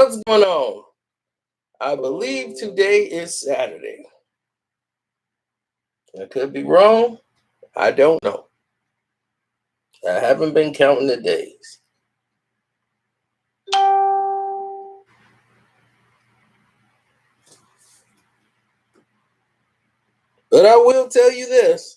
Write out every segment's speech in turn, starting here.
What's going on? I believe today is Saturday. I could be wrong. I don't know. I haven't been counting the days. But I will tell you this.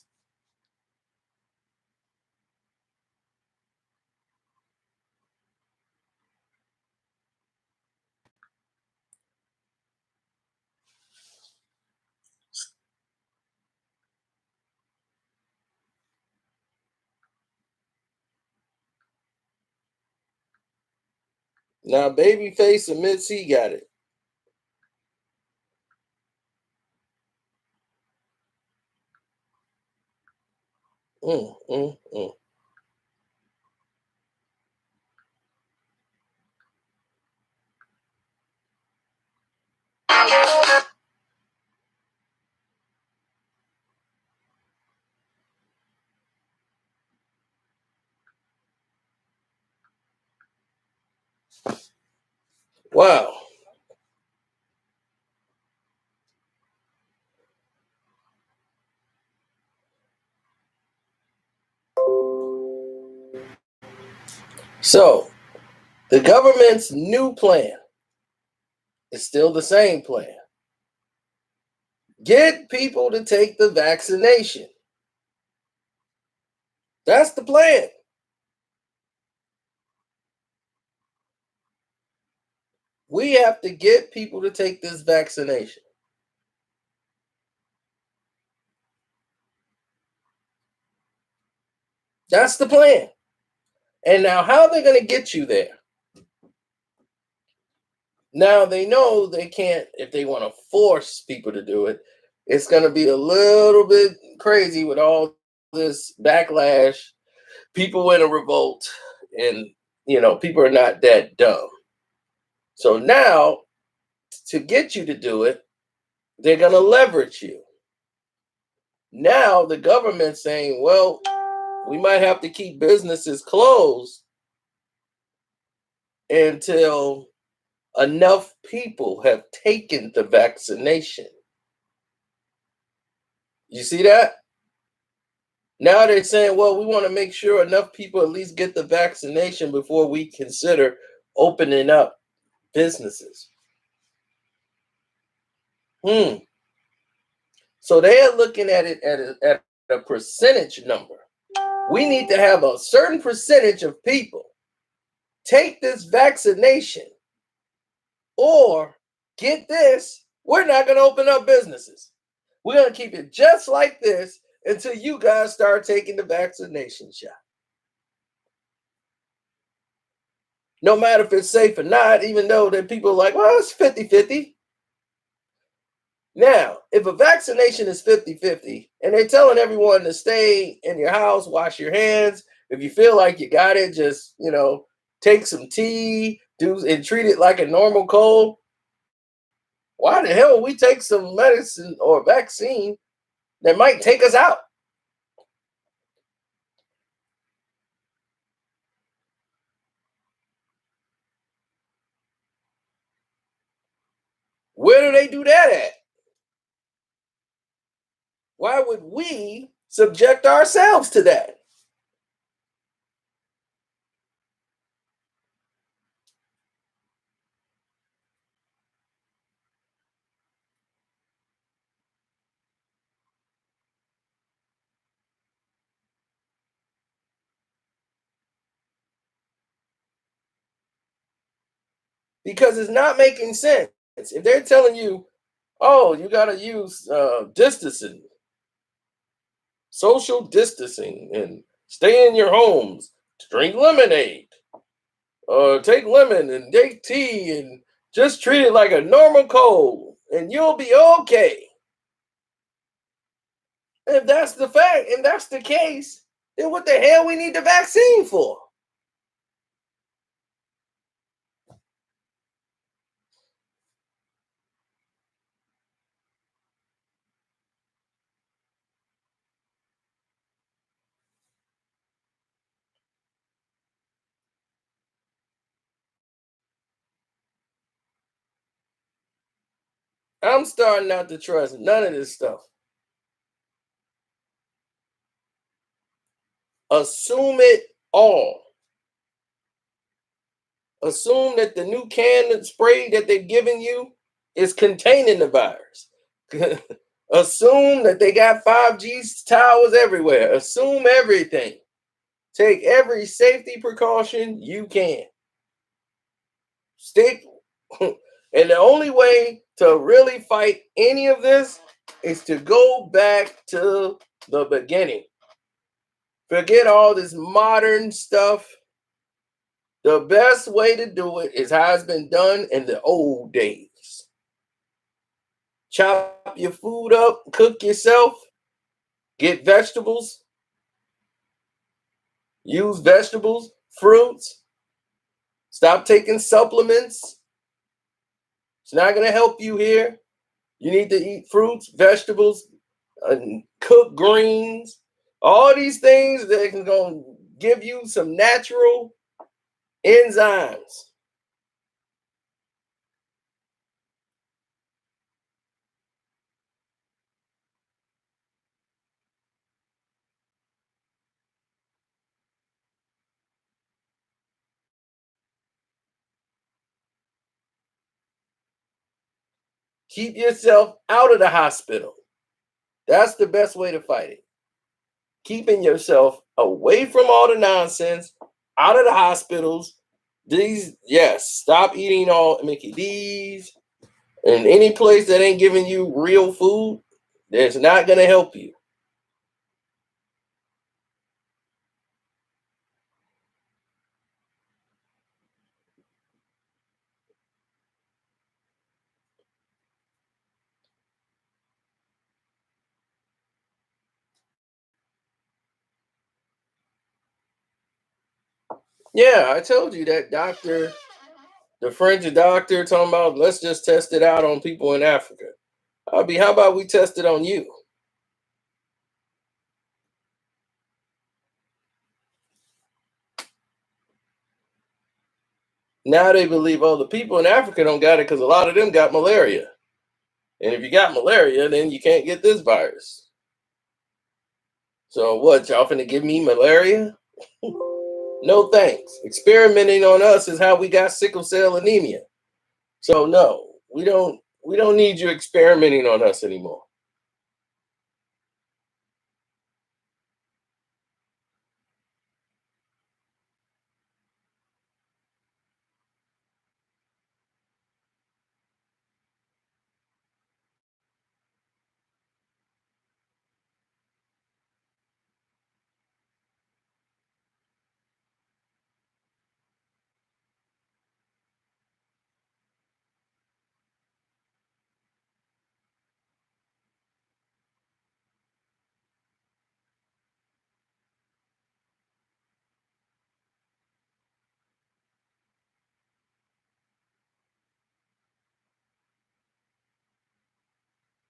Now, Babyface admits he got it. Mm, mm, mm. Wow. So, the government's new plan is still the same plan. Get people to take the vaccination. That's the plan. We have to get people to take this vaccination. That's the plan. And now, how are they going to get you there? Now they know they can't, if they want to force people to do it, it's going to be a little bit crazy with all this backlash, people in a revolt, and people are not that dumb. So now, to get you to do it, they're going to leverage you. Now the government's saying, well, we might have to keep businesses closed until enough people have taken the vaccination. You see that? Now they're saying, well, we want to make sure enough people at least get the vaccination before we consider opening up businesses. So they are looking at it at a percentage number. We need to have a certain percentage of people take this vaccination, or get this, we're not going to open up businesses. We're going to keep it just like this until you guys start taking the vaccination shot. No matter if it's safe or not, even though that people are like, well, it's 50-50. Now, if a vaccination is 50-50 and they're telling everyone to stay in your house, wash your hands, if you feel like you got it, just, take some tea, do and treat it like a normal cold. Why the hell would we take some medicine or vaccine that might take us out? Where do they do that at? Why would we subject ourselves to that? Because it's not making sense. If they're telling you, oh, you got to use distancing, social distancing, and stay in your homes, drink lemonade, take lemon and take tea, and just treat it like a normal cold, and you'll be okay. If that's the fact, and that's the case, then what the hell we need the vaccine for? I'm starting not to trust none of this stuff. Assume it all. Assume that the new can spray that they're giving you is containing the virus. Assume that they got 5G towers everywhere. Assume everything. Take every safety precaution you can. Stick. And the only way to really fight any of this is to go back to the beginning. Forget all this modern stuff. The best way to do it is how it's been done in the old days. Chop your food up, cook yourself, get vegetables, use vegetables, fruits, stop taking supplements. It's not going to help you here. You need to eat fruits, vegetables, cook greens, all these things that can go give you some natural enzymes. Keep yourself out of the hospital. That's the best way to fight it. Keeping yourself away from all the nonsense, out of the hospitals. These, yes, stop eating all Mickey D's and any place that ain't giving you real food. That's not going to help you. Yeah, I told you that doctor, the French doctor, talking about let's just test it out on people in Africa. I'll be, how about we test it on you? Now they believe, oh, the people in Africa don't got it because a lot of them got malaria. And if you got malaria, then you can't get this virus. So what, y'all finna give me malaria? No thanks. Experimenting on us is how we got sickle cell anemia. So no, we don't need you experimenting on us anymore.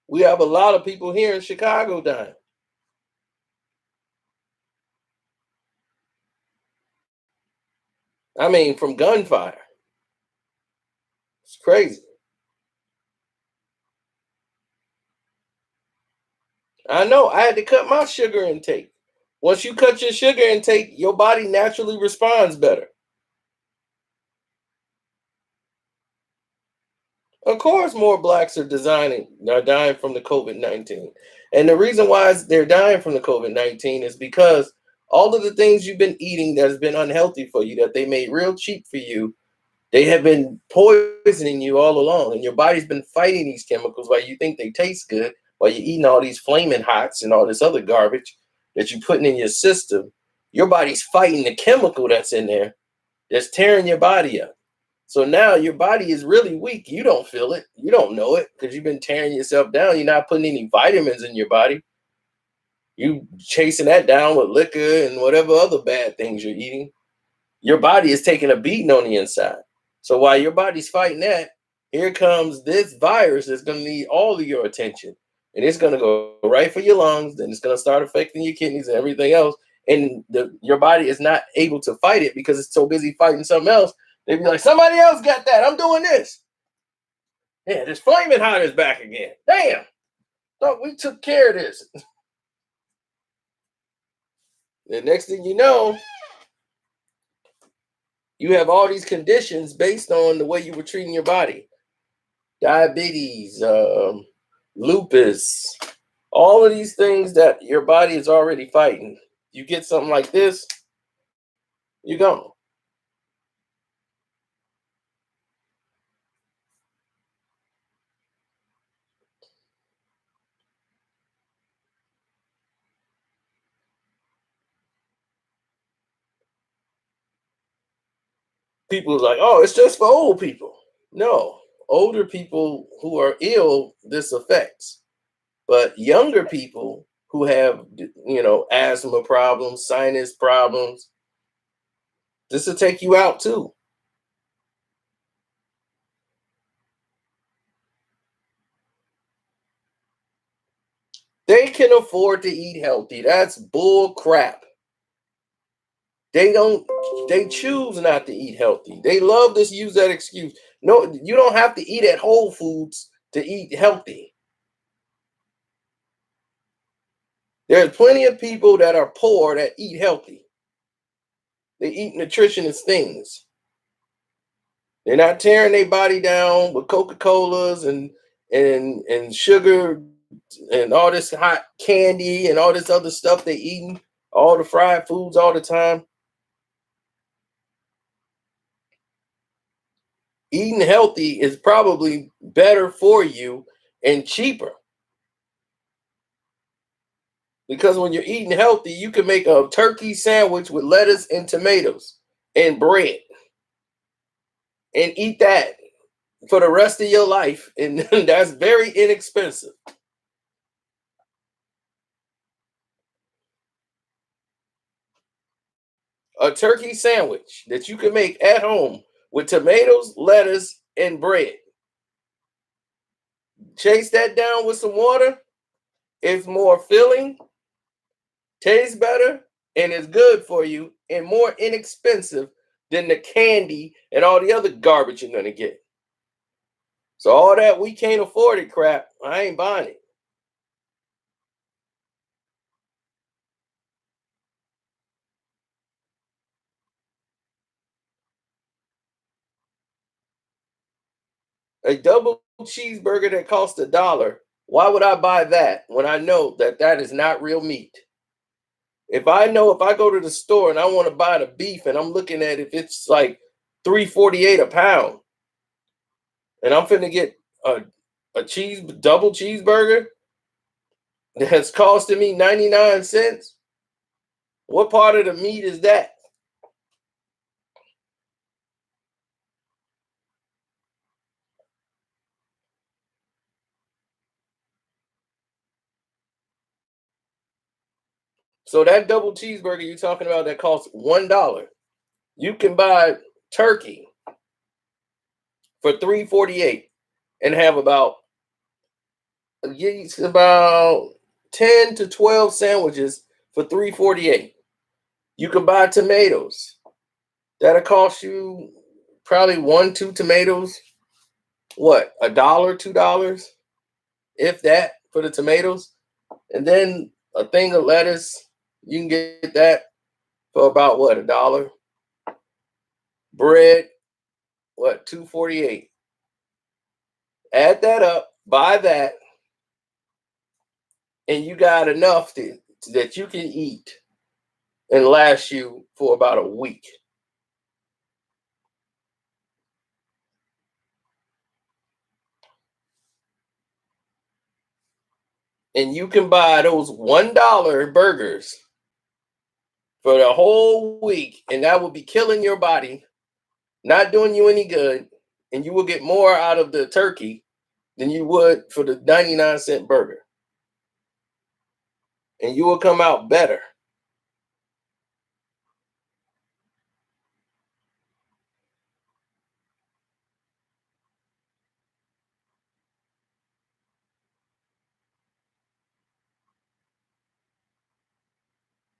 We have a lot of people here in Chicago dying. I mean, from gunfire. It's crazy. I know. I had to cut my sugar intake. Once you cut your sugar intake, your body naturally responds better. Of course, more blacks are dying from the COVID-19. And the reason why they're dying from the COVID-19 is because all of the things you've been eating that has been unhealthy for you, that they made real cheap for you, they have been poisoning you all along. And your body's been fighting these chemicals while you think they taste good, while you're eating all these flaming hots and all this other garbage that you're putting in your system. Your body's fighting the chemical that's in there that's tearing your body up. So now your body is really weak. You don't feel it. You don't know it because you've been tearing yourself down. You're not putting any vitamins in your body. You chasing that down with liquor and whatever other bad things you're eating. Your body is taking a beating on the inside. So while your body's fighting that, here comes this virus that's going to need all of your attention. And it's going to go right for your lungs. Then it's going to start affecting your kidneys and everything else. And your body is not able to fight it because it's so busy fighting something else. They'd be like, somebody else got that. I'm doing this. Yeah, this flaming hot is back again. Damn, thought we took care of this. The next thing you know, you have all these conditions based on the way you were treating your body. Diabetes, lupus, all of these things that your body is already fighting. You get something like this, you're gone. People are like, oh, it's just for old people. No, older people who are ill, this affects. But younger people who have, asthma problems, sinus problems, this will take you out too. They can afford to eat healthy. That's bull crap. They don't, they choose not to eat healthy. They love to use that excuse. No, you don't have to eat at Whole Foods to eat healthy. There's plenty of people that are poor that eat healthy. They eat nutritious things. They're not tearing their body down with Coca-Colas and sugar and all this hot candy and all this other stuff they eating, all the fried foods all the time. Eating healthy is probably better for you and cheaper. Because when you're eating healthy, you can make a turkey sandwich with lettuce and tomatoes and bread and eat that for the rest of your life. And that's very inexpensive. A turkey sandwich that you can make at home with tomatoes, lettuce, and bread. Chase that down with some water. It's more filling, tastes better, and is good for you and more inexpensive than the candy and all the other garbage you're going to get. So, all that we can't afford it crap, I ain't buying it. A double cheeseburger that costs $1, why would I buy that when I know that that is not real meat? If I know if I go to the store and I want to buy the beef and I'm looking at if it's like 3.48 a pound and I'm finna get a double cheeseburger that's costing me 99 cents, what part of the meat is that? So that double cheeseburger you're talking about that costs $1, you can buy turkey for 3.48 and have about 10 to 12 sandwiches for 3.48. You can buy tomatoes. That'll cost you probably one, two tomatoes. What, $1, $2, if that, for the tomatoes, and then a thing of lettuce. You can get that for about what, $1. Bread, what, 2.48. Add that up, buy that, and you got enough that you can eat and last you for about a week. And you can buy those $1 burgers for the whole week, and that will be killing your body, not doing you any good, and you will get more out of the turkey than you would for the 99-cent burger. And you will come out better.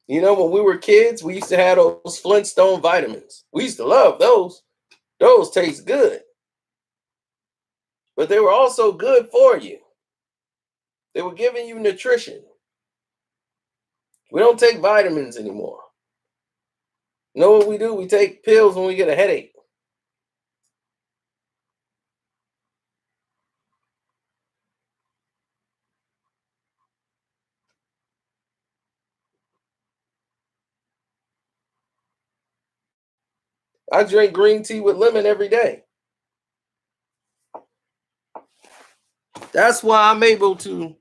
When we were kids, we used to have those Flintstone vitamins. We used to love those. Those taste good. but they were also good for you. They were giving you nutrition. We don't take vitamins anymore. You know what we do? We take pills when we get a headache. I drink green tea with lemon every day. That's why I'm able to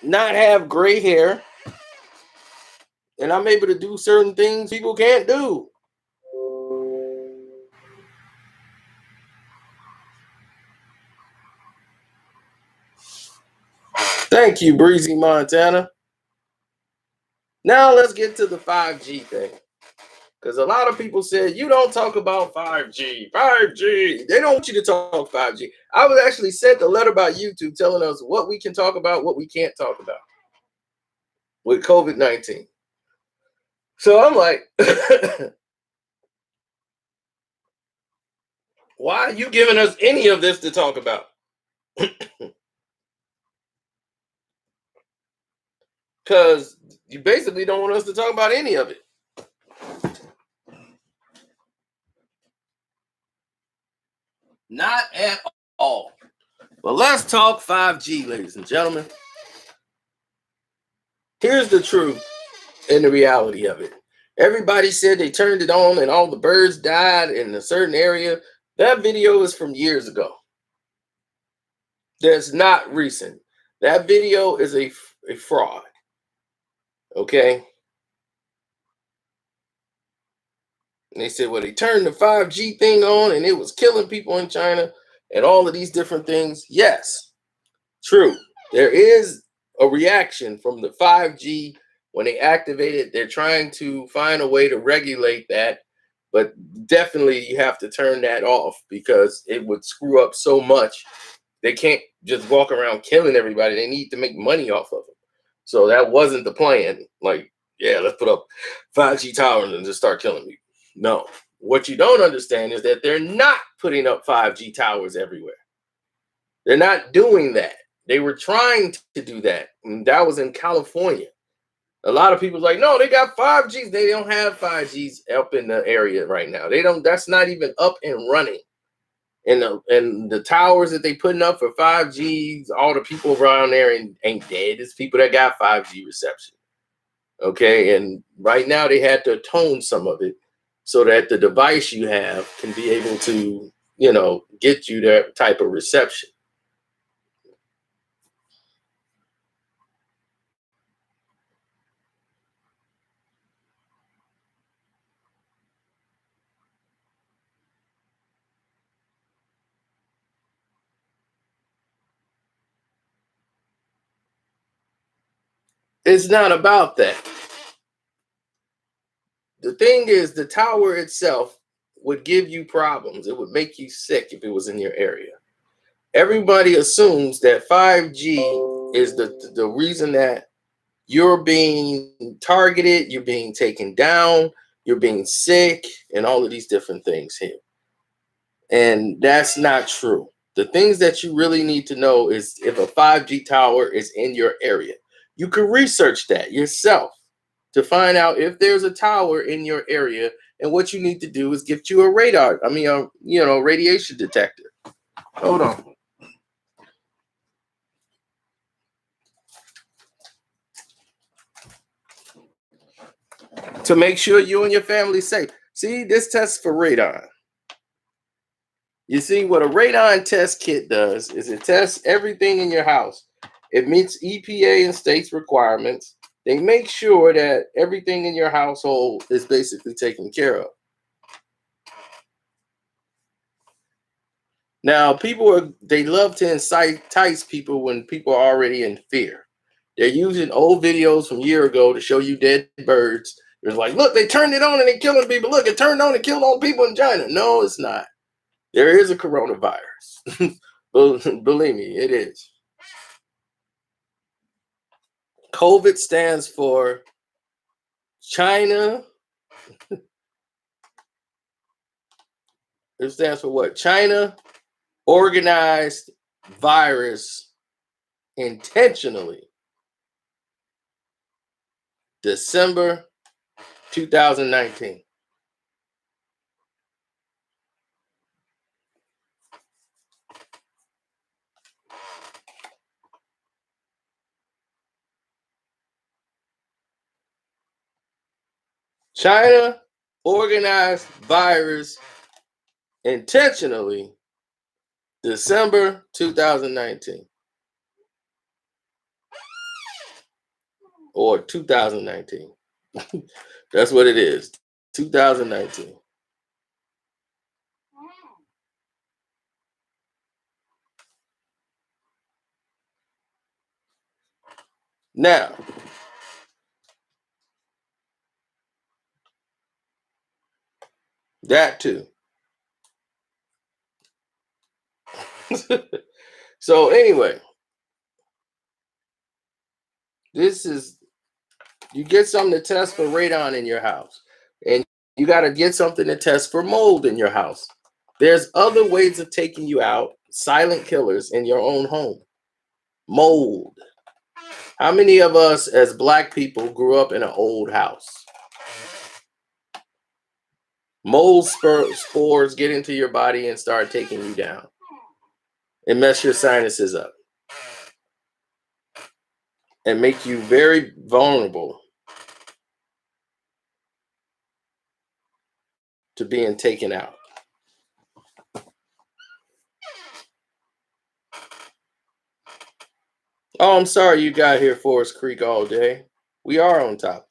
not have gray hair, and I'm able to do certain things people can't do. Thank you, Breezy Montana. Now let's get to the 5G thing. Because a lot of people said, you don't talk about 5G. 5G. They don't want you to talk 5G. I was actually sent a letter by YouTube telling us what we can talk about, what we can't talk about with COVID-19. So I'm like, why are you giving us any of this to talk about? Because you basically don't want us to talk about any of it. Not at all. But let's talk 5G, ladies and gentlemen. Here's the truth and the reality of it. Everybody said they turned it on and all the birds died in a certain area. That video is from years ago. That's not recent. That video is a fraud. Okay. And they said, well, they turned the 5G thing on and it was killing people in China and all of these different things. Yes, true. There is a reaction from the 5G when they activate it. They're trying to find a way to regulate that. But definitely you have to turn that off because it would screw up so much. They can't just walk around killing everybody. They need to make money off of them. So that wasn't the plan. Like, yeah, let's put up 5G towers and just start killing people. No. What you don't understand is that they're not putting up 5G towers everywhere. They're not doing that. They were trying to do that. And that was in California. A lot of people like, no, they got 5Gs. They don't have 5Gs up in the area right now. They don't, that's not even up and running. And the towers that they putting up for 5Gs, all the people around there ain't dead. It's people that got 5G reception. Okay. And right now they had to tone some of it so that the device you have can be able to, get you that type of reception. It's not about that. The thing is, the tower itself would give you problems. It would make you sick if it was in your area. Everybody assumes that 5G is the reason that you're being targeted, you're being taken down, you're being sick, and all of these different things here. And that's not true. The things that you really need to know is if a 5G tower is in your area. You can research that yourself to find out if there's a tower in your area. And what you need to do is get you a radar. Radiation detector. Hold on. To make sure you and your family safe. See, this tests for radon. You see, what a radon test kit does is it tests everything in your house. It meets EPA and states requirements. They make sure that everything in your household is basically taken care of. Now, they love to entice people when people are already in fear. They're using old videos from a year ago to show you dead birds. It's like, look, they turned it on and they're killing people. Look, it turned on and killed all people in China. No, it's not. There is a coronavirus. Believe me, it is. COVID stands for China. It stands for what? China, organized virus intentionally. December 2019. China organized virus intentionally. December 2019 or 2019. That's what it is. 2019. Now, that too. So anyway, this is, you get something to test for radon in your house, and you got to get something to test for mold in your house. There's other ways of taking you out, silent killers in your own home. Mold. How many of us as Black people grew up in an old house? Mold spores get into your body and start taking you down and mess your sinuses up and make you very vulnerable to being taken out. Oh, I'm sorry you got here Forest Creek all day. We are on top.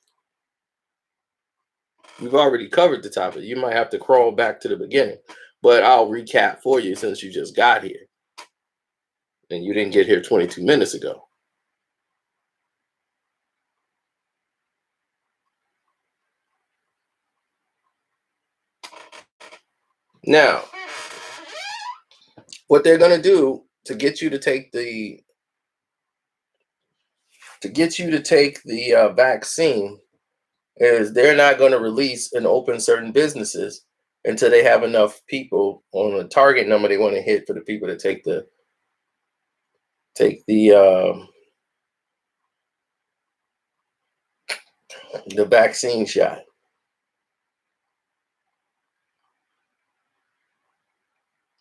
We've already covered the topic. You might have to crawl back to the beginning, but I'll recap for you since you just got here and you didn't get here 22 minutes ago. Now, what they're going to do to get you to take the vaccine is they're not going to release and open certain businesses until they have enough people on a target number they want to hit for the people to take the vaccine shot.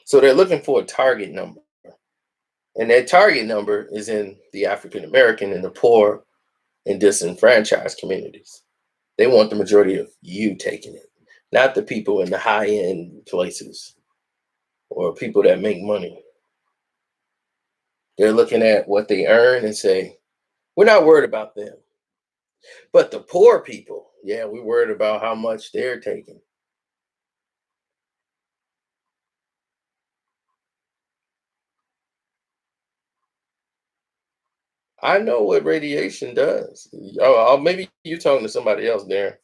So they're looking for a target number, and that target number is in the African American and the poor and disenfranchised communities. They want the majority of you taking it, not the people in the high end places or people that make money. They're looking at what they earn and say, we're not worried about them. But the poor people, yeah, we're worried about how much they're taking. I know what radiation does. Maybe you're talking to somebody else, Darren,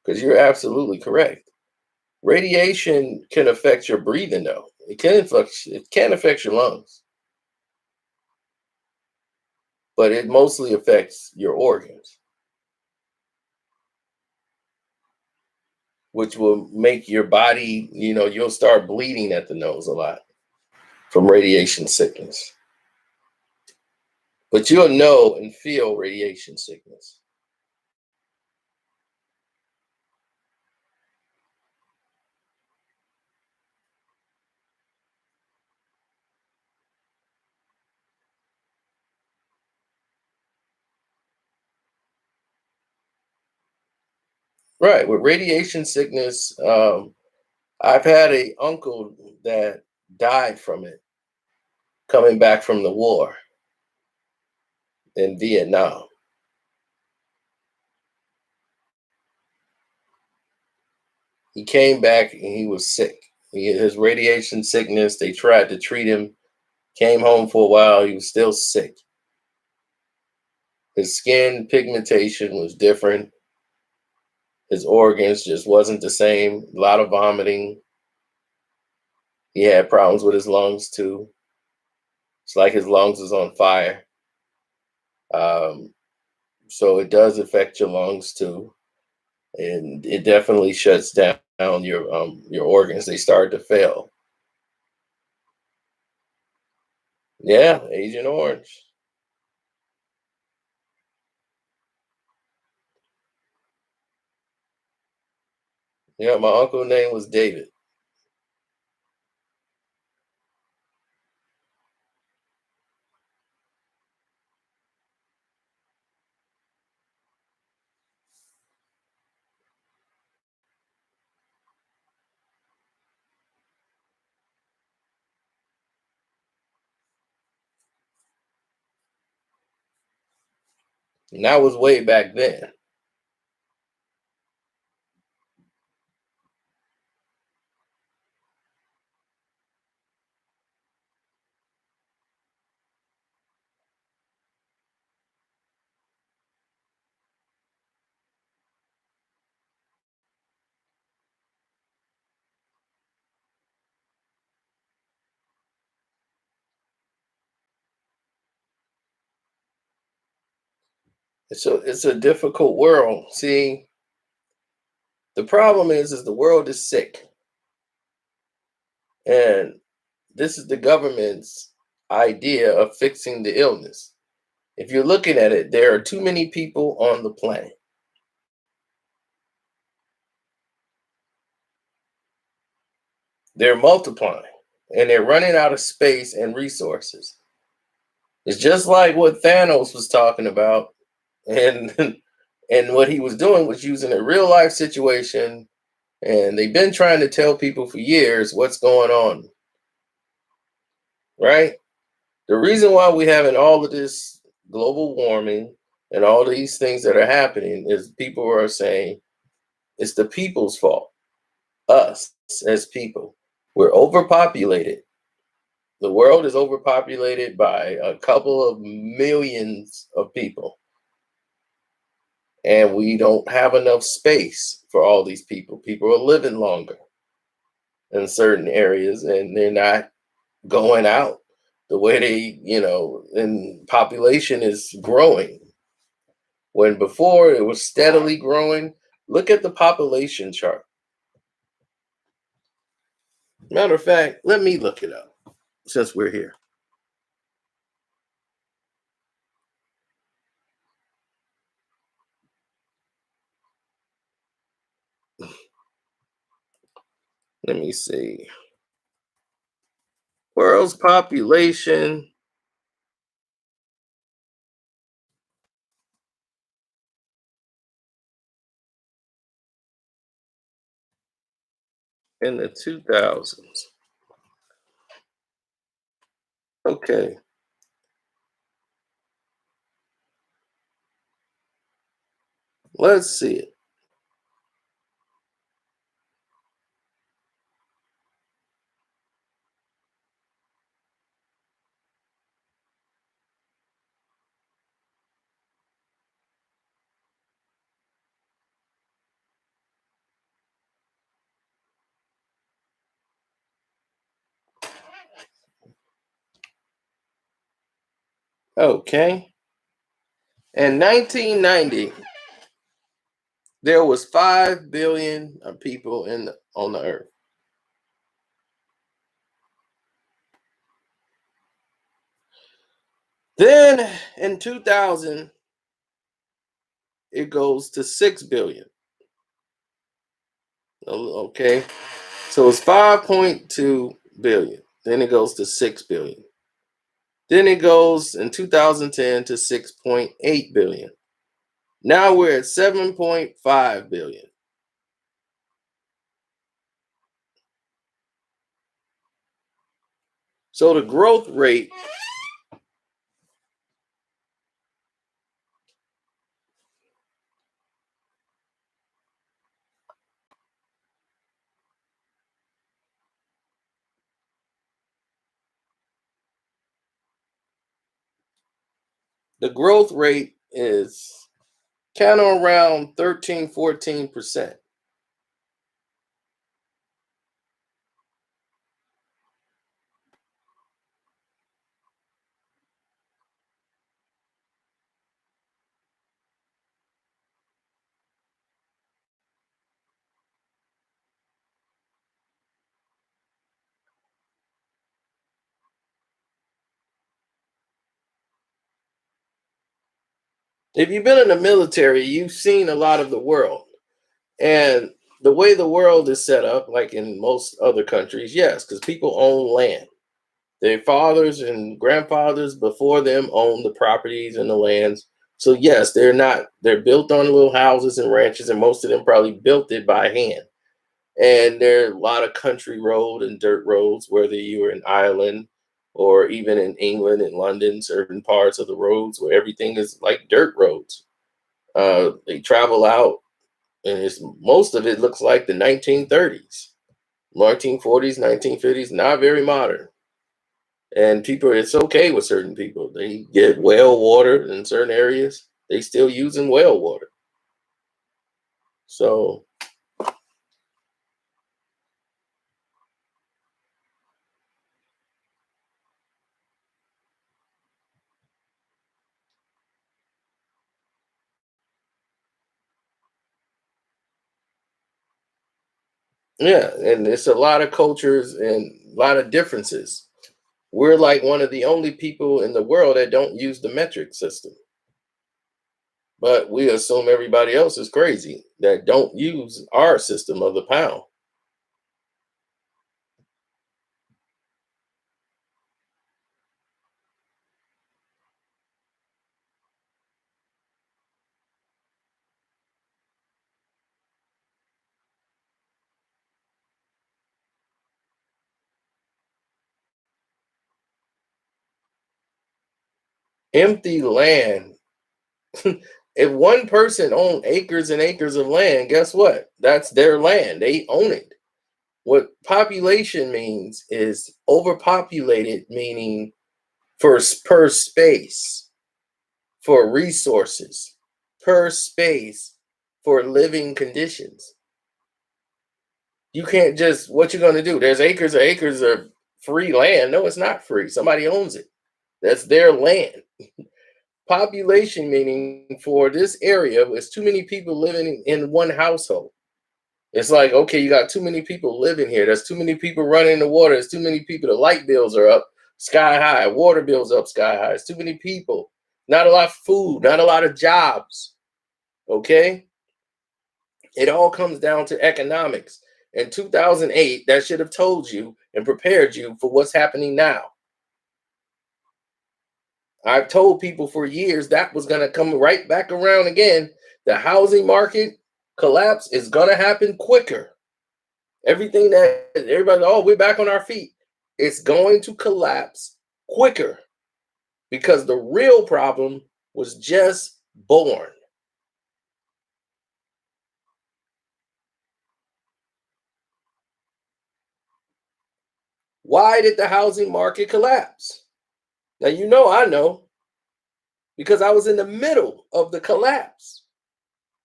because you're absolutely correct. Radiation can affect your breathing, though. It can affect your lungs, but it mostly affects your organs, which will make your body, you'll start bleeding at the nose a lot from radiation sickness. But you'll know and feel radiation sickness. Right. With radiation sickness, I've had a uncle that died from it coming back from the war in Vietnam. He came back and he was sick. His radiation sickness, they tried to treat him, came home for a while, he was still sick. His skin pigmentation was different. His organs just wasn't the same. A lot of vomiting. He had problems with his lungs too. It's like his lungs was on fire. So it does affect your lungs too, and it definitely shuts down your organs. They start to fail. Yeah, Agent Orange. Yeah, my uncle name was David. And that was way back then. It's a difficult world. See, the problem is the world is sick, and this is the government's idea of fixing the illness. If you're looking at it, there are too many people on the planet. They're multiplying, and they're running out of space and resources. It's just like what Thanos was talking about, and and what he was doing was using a real life situation, and they've been trying to tell people for years what's going on, right? The reason why we having all of this global warming and all these things that are happening is people are saying it's the people's fault. Us as people, we're overpopulated. The world is overpopulated by a couple of millions of people, and we don't have enough space for all these people. People are living longer in certain areas, and they're not going out the way and population is growing. When before it was steadily growing, look at the population chart. Matter of fact, let me look it up since we're here. Let me see. World's population in the 2000s. Okay, let's see it. Okay. In 1990, there was 5 billion people on the earth. Then in 2000, it goes to 6 billion. Okay. So it's 5.2 billion. Then it goes to 6 billion. Then it goes in 2010 to 6.8 billion. Now we're at 7.5 billion. So the growth rate is kind of around 13, 14%. If you've been in the military, you've seen a lot of the world. And the way the world is set up, like in most other countries, yes, because people own land. Their fathers and grandfathers before them owned the properties and the lands. So yes, they're built on little houses and ranches, and most of them probably built it by hand. And there are a lot of country road and dirt roads, whether you're in Ireland or even in England and London, certain parts of the roads where everything is like dirt roads. They travel out, and it's most of it looks like the 1930s, 1940s, 1950s, not very modern. And people, it's okay with certain people. They get well water in certain areas. They still using well water. So yeah, and it's a lot of cultures and a lot of differences. We're like one of the only people in the world that don't use the metric system. But we assume everybody else is crazy that don't use our system of the pound. Empty land. If one person owned acres and acres of land, guess what? That's their land. They own it. What population means is overpopulated, meaning per space, for resources, per space, for living conditions. You can't just, what you're going to do? There's acres of free land. No, it's not free. Somebody owns it. That's their land. Population meaning for this area was too many people living in one household. It's like, okay, you got too many people living here. There's too many people running the water. There's too many people. The light bills are up sky high. Water bills up sky high. It's too many people. Not a lot of food. Not a lot of jobs. Okay, it all comes down to economics. In 2008, that should have told you and prepared you for what's happening now. I've told people for years that was going to come right back around again. The housing market collapse is going to happen quicker. Everything that everybody, oh, we're back on our feet. It's going to collapse quicker because the real problem was just born. Why did the housing market collapse? Now, you know, I know because I was in the middle of the collapse.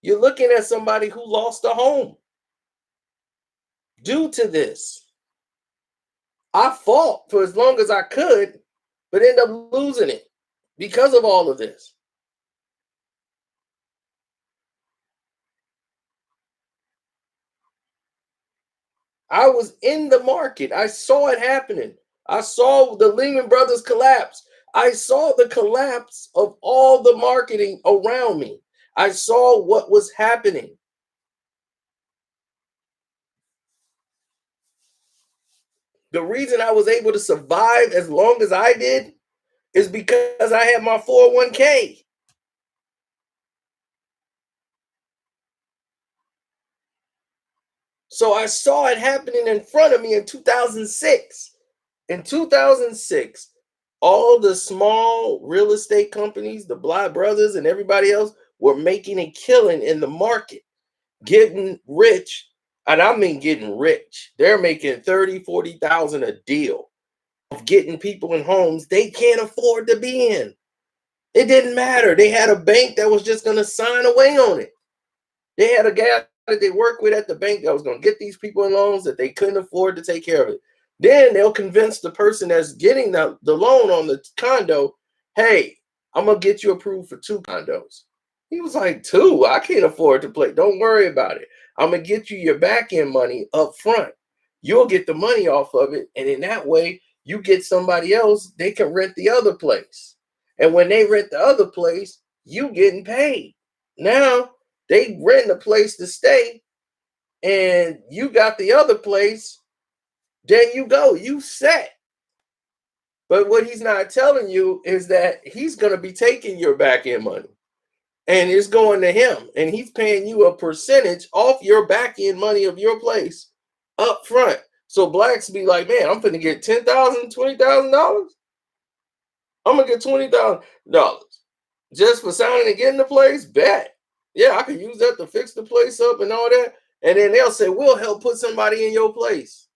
You're looking at somebody who lost a home due to this. I fought for as long as I could, but end up losing it because of all of this. I was in the market. I saw it happening. I saw the Lehman Brothers collapse. I saw the collapse of all the marketing around me. I saw what was happening. The reason I was able to survive as long as I did is because I had my 401k. So I saw it happening in front of me in 2006. In 2006, all the small real estate companies, the Bly Brothers and everybody else were making a killing in the market, getting rich. And I mean getting rich. They're making 30, 40,000 a deal of getting people in homes they can't afford to be in. It didn't matter. They had a bank that was just going to sign away on it. They had a guy that they worked with at the bank that was going to get these people in loans that they couldn't afford to take care of it. Then they'll convince the person that's getting the loan on the condo, hey, I'm going to get you approved for 2 condos. He was like, 2? I can't afford to play. Don't worry about it. I'm going to get you your back end money up front. You'll get the money off of it. And in that way, you get somebody else, they can rent the other place. And when they rent the other place, you getting paid. Now they rent a place to stay, and you got the other place. There you go, you set. But what he's not telling you is that he's going to be taking your back end money and it's going to him, and he's paying you a percentage off your back end money of your place up front. So blacks be like, man, I'm finna get $10,000, $20,000. I'm gonna get $20,000 just for signing and getting the place. Bet, yeah, I could use that to fix the place up and all that. And then they'll say, we'll help put somebody in your place.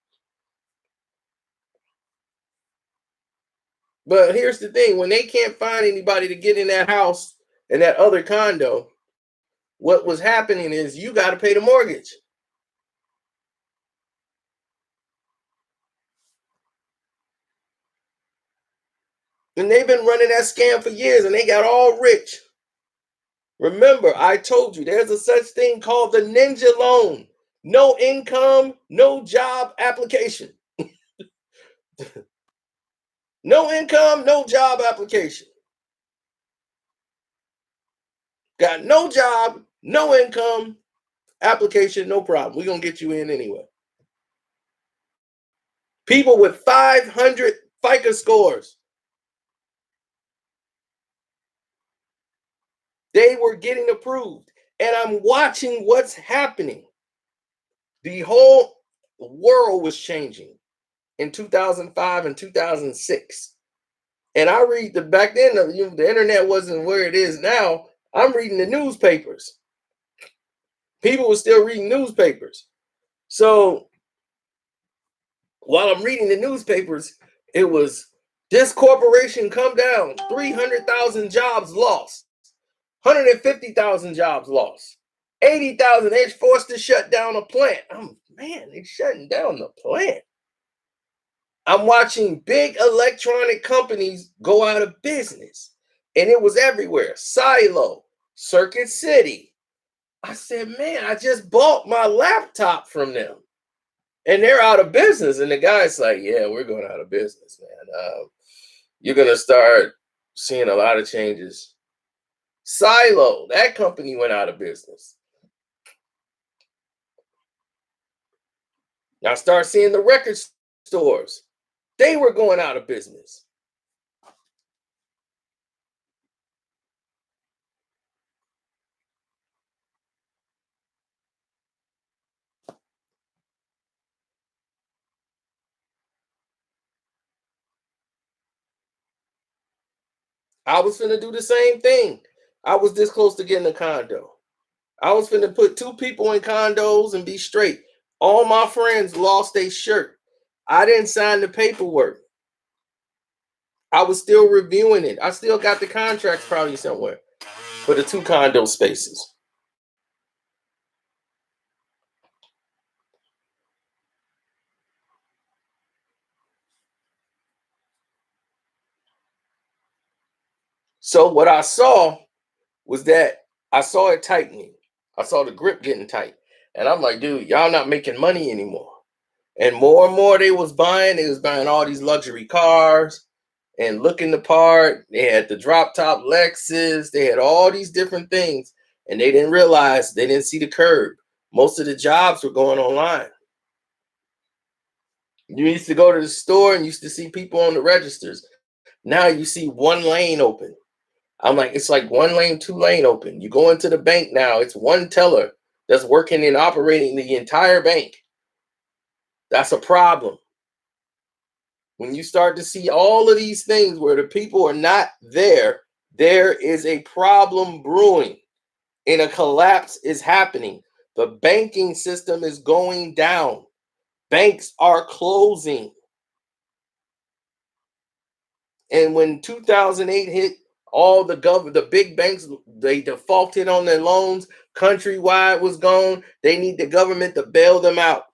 But here's the thing: when they can't find anybody to get in that house and that other condo, what was happening is you got to pay the mortgage. And they've been running that scam for years and they got all rich. Remember, I told you there's a such thing called the ninja loan. No income, no job application. No income, no job application. Got no job, no income, application, no problem. We're going to get you in anyway. People with 500 FICO scores, they were getting approved. And I'm watching what's happening. The whole world was changing in 2005 and 2006. And I read back then, the internet wasn't where it is now. I'm reading the newspapers. People were still reading newspapers. So while I'm reading the newspapers, it was this corporation come down, 300,000 jobs lost, 150,000 jobs lost, 80,000 they're forced to shut down a plant. Man, they're shutting down the plant. I'm watching big electronic companies go out of business, and it was everywhere. Silo, Circuit City. I said, man, I just bought my laptop from them, and they're out of business. And the guy's like, yeah, we're going out of business, man. You're going to start seeing a lot of changes. Silo, that company went out of business. Now start seeing the record stores. They were going out of business. I was finna do the same thing. I was this close to getting a condo. I was finna put 2 people in condos and be straight. All my friends lost their shirt. I didn't sign the paperwork. I was still reviewing it. I still got the contracts probably somewhere for the 2 condo spaces. So what I saw was that I saw it tightening. I saw the grip getting tight. And I'm like, dude, y'all not making money anymore. And more they was buying all these luxury cars and looking the part. They had the drop top Lexus. They had all these different things. And they didn't realize, they didn't see the curb. Most of the jobs were going online. You used to go to the store and used to see people on the registers. Now you see one lane open. I'm like, it's like 1 lane, 2 lane open. You go into the bank now, it's one teller that's working and operating the entire bank. That's a problem. When you start to see all of these things where the people are not there, there is a problem brewing and a collapse is happening. The banking system is going down. Banks are closing. And when 2008 hit, all the big banks, they defaulted on their loans. Countrywide was gone. They need the government to bail them out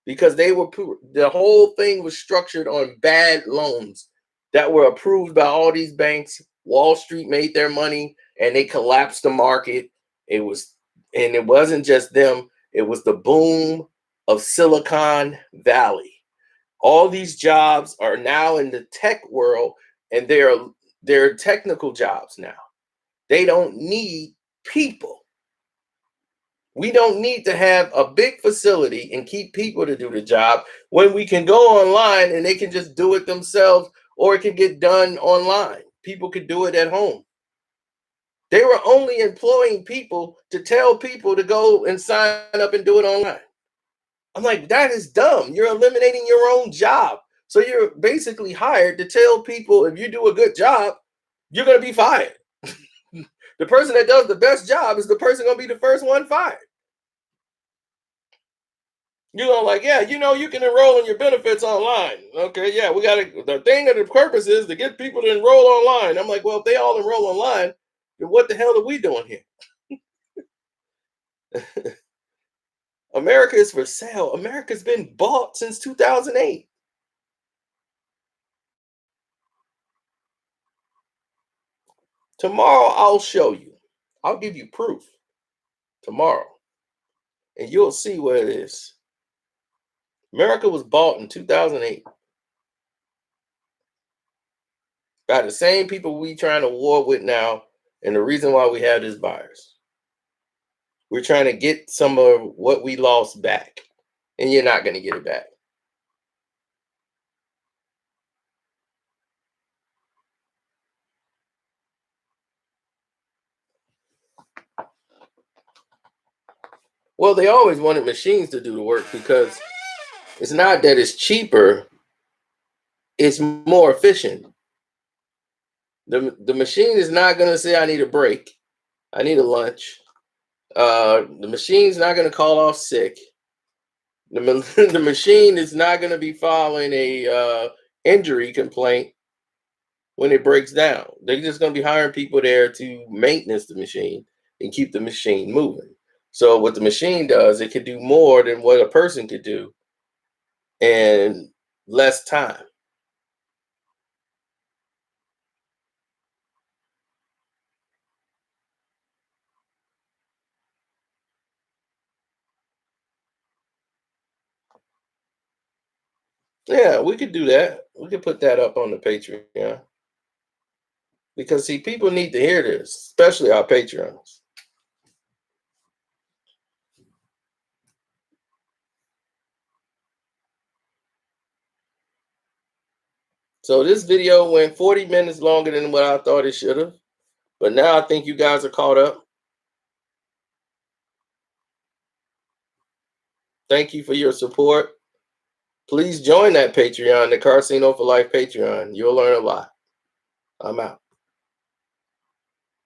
because the whole thing was structured on bad loans that were approved by all these banks. Wall Street made their money and they collapsed the market. And it wasn't just them, it was the boom of Silicon Valley. All these jobs are now in the tech world, and they're technical jobs now. They don't need people. We don't need to have a big facility and keep people to do the job when we can go online and they can just do it themselves, or it can get done online. People could do it at home. They were only employing people to tell people to go and sign up and do it online. I'm like, that is dumb. You're eliminating your own job. So you're basically hired to tell people if you do a good job, you're going to be fired. The person that does the best job is the person going to be the first one fired. You're going like, yeah, you can enroll in your benefits online. Okay, yeah, we got to, the thing of the purpose is to get people to enroll online. I'm like, well, if they all enroll online, then what the hell are we doing here? America is for sale. America's been bought since 2008. Tomorrow, I'll show you. I'll give you proof tomorrow, and you'll see where it is. America was bought in 2008 by the same people we trying to war with now, and the reason why we have this virus. We're trying to get some of what we lost back, and you're not going to get it back. Well, they always wanted machines to do the work because it's not that it's cheaper, it's more efficient. The machine is not going to say, I need a break, I need a lunch. The machine's not going to call off sick. The machine is not going to be filing a injury complaint when it breaks down. They're just going to be hiring people there to maintenance the machine and keep the machine moving. So what the machine does, it could do more than what a person could do in less time. Yeah, we could do that. We could put that up on the Patreon. Because see, people need to hear this, especially our Patreons. So this video went 40 minutes longer than what I thought it should have. But now I think you guys are caught up. Thank you for your support. Please join that Patreon, the Carcino for Life Patreon. You'll learn a lot. I'm out.